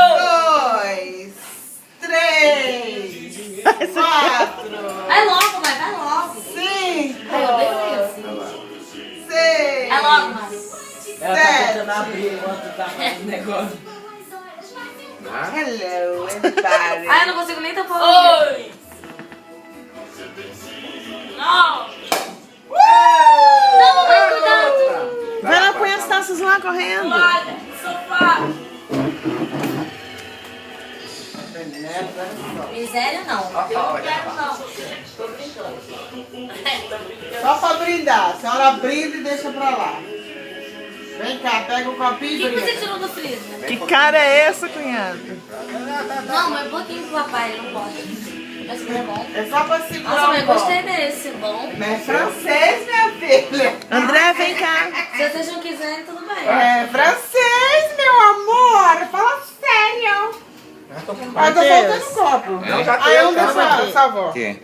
Dois, três, quatro. Vai logo, vai logo. Cinco, seis. Vai logo, mano. Ela tá tentando abrir enquanto tá fazendo negócio. Hello, everybody. Ai, eu não consigo nem tapar o olho. Oi. Não. Não, mamãe, cuidado. Vai lá, põe as taças lá correndo. Toalha, sofá. Miséria não. Eu não quero não. Tô brincando. Só pra brindar. A senhora brinda e deixa pra lá. Vem cá, pega o copinho O e que brinda. você tirou do freezer? Que cara é essa, cunhado? Não, mas um pouquinho pro papai, não pode. Mas é bom. É só pra segurar Nossa, mas um pouco. gostei desse, bom. Não é francês, minha filha. André, vem cá. Se vocês não quiserem, tudo bem. É francês, meu amor. Fala sério. Ah, tá faltando copo. Não, já Aí eu Calma aqui. deixo, salvou. Aqui.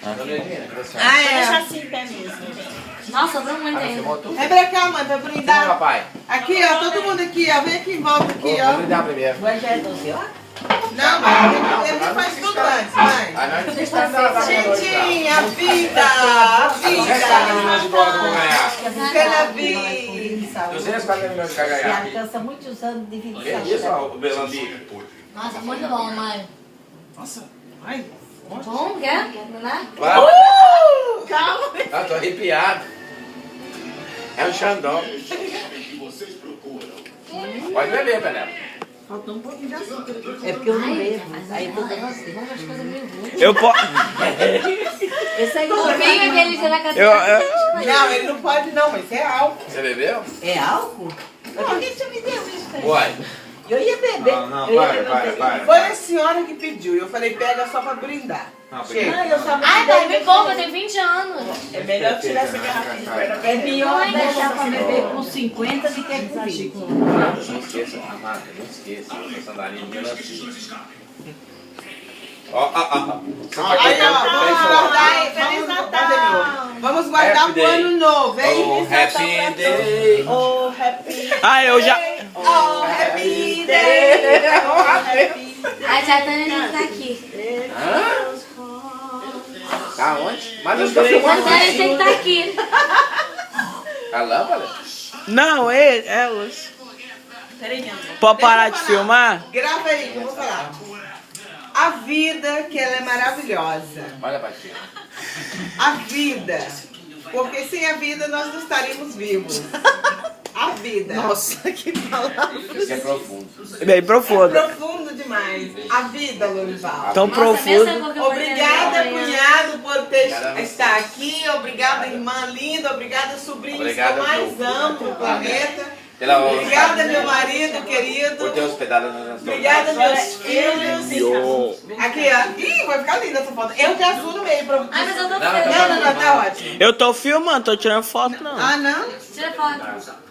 Ah, Deixa é. assim em pé mesmo. Nossa, sobrou muito ainda. Vem pra cá, mãe, pra Sim, brindar. papai. Aqui, ó, todo mundo aqui, ó. Vem aqui em volta, aqui, Vamos ó. brindar primeiro. Mas já é doce, ó. Não, mãe, ele faz tudo antes, mãe. Ah, nós estamos na noite, Tchim, a vida, a milhões de dólares vão ganhar. vida. Pela vida. 240 milhões de E ganhar. alcança muitos anos de vida. Que isso, ó, o Belambi? Nossa, muito bom, mãe. Nossa, ai. Bom, quer? Não é? Vai. Calma. Ah, tô arrepiado. É o Xandão. Pode beber, Penélope. Faltou um pouquinho de açúcar aqui. É porque eu não bebo. Aí tudo é você. Vamos as coisas meio ruins. Eu posso. Esse aí O vinho aquele de Aracati. Não, ele não pode não, mas é álcool. Você bebeu? é álcool? Por que você me deu isso? Uai. Eu ia beber. Não, Eu ia para, beber. para, Foi para. a senhora que pediu. Eu falei, pega só pra brindar. Chega. Não, eu só me Ai, dei pai, me poupa, eu tenho 20 anos. É melhor tirar essa garrafinha de perto da perna. É pior deixar pra beber com 50 do que com 20. Não esqueça a marca, não esqueça. A sandalinha de Belambi. Ó, ó, ó. Você vai Aí, ó, cortar o vamos pé guardar, Feliz vamos Natal. guardar, vamos guardar Happy pro ano novo, hein? Oh, happy day. Oh, eu já. Oh, happy day. Oh, happy. A Jatânia tá aqui. Hã? Tá onde? Mas eu estou A filmando. Jatânia tem que estar aqui. A lâmpada? Não, elas. Pode parar de filmar? Grava aí, que eu vou falar. A vida, que ela é maravilhosa. Olha pra ti. A vida. Porque sem a vida nós não estaríamos vivos. A vida. Nossa, que palavra. Isso é profundo. Bem profundo. Profundo demais. A vida, Lorival. Tão Nossa, mesmo profundo. cor que eu vou Obrigada, fazer amanhã. cunhado, por Obrigada, estar aqui. Obrigada, irmã linda. Obrigada, sobrinhos que Obrigada, eu mais meu. amo no planeta. Pela Obrigada, meu marido querido. Por ter hospedado nas nossas Obrigada, meus filhos. Yo. Aqui, ó. Ih, vai ficar linda essa foto. Eu de azul no meio. Pra... Ai, mas eu tô Não, feliz. Não, tá ótimo. Eu tô filmando, tô tirando foto não. Ah, não? Tira foto.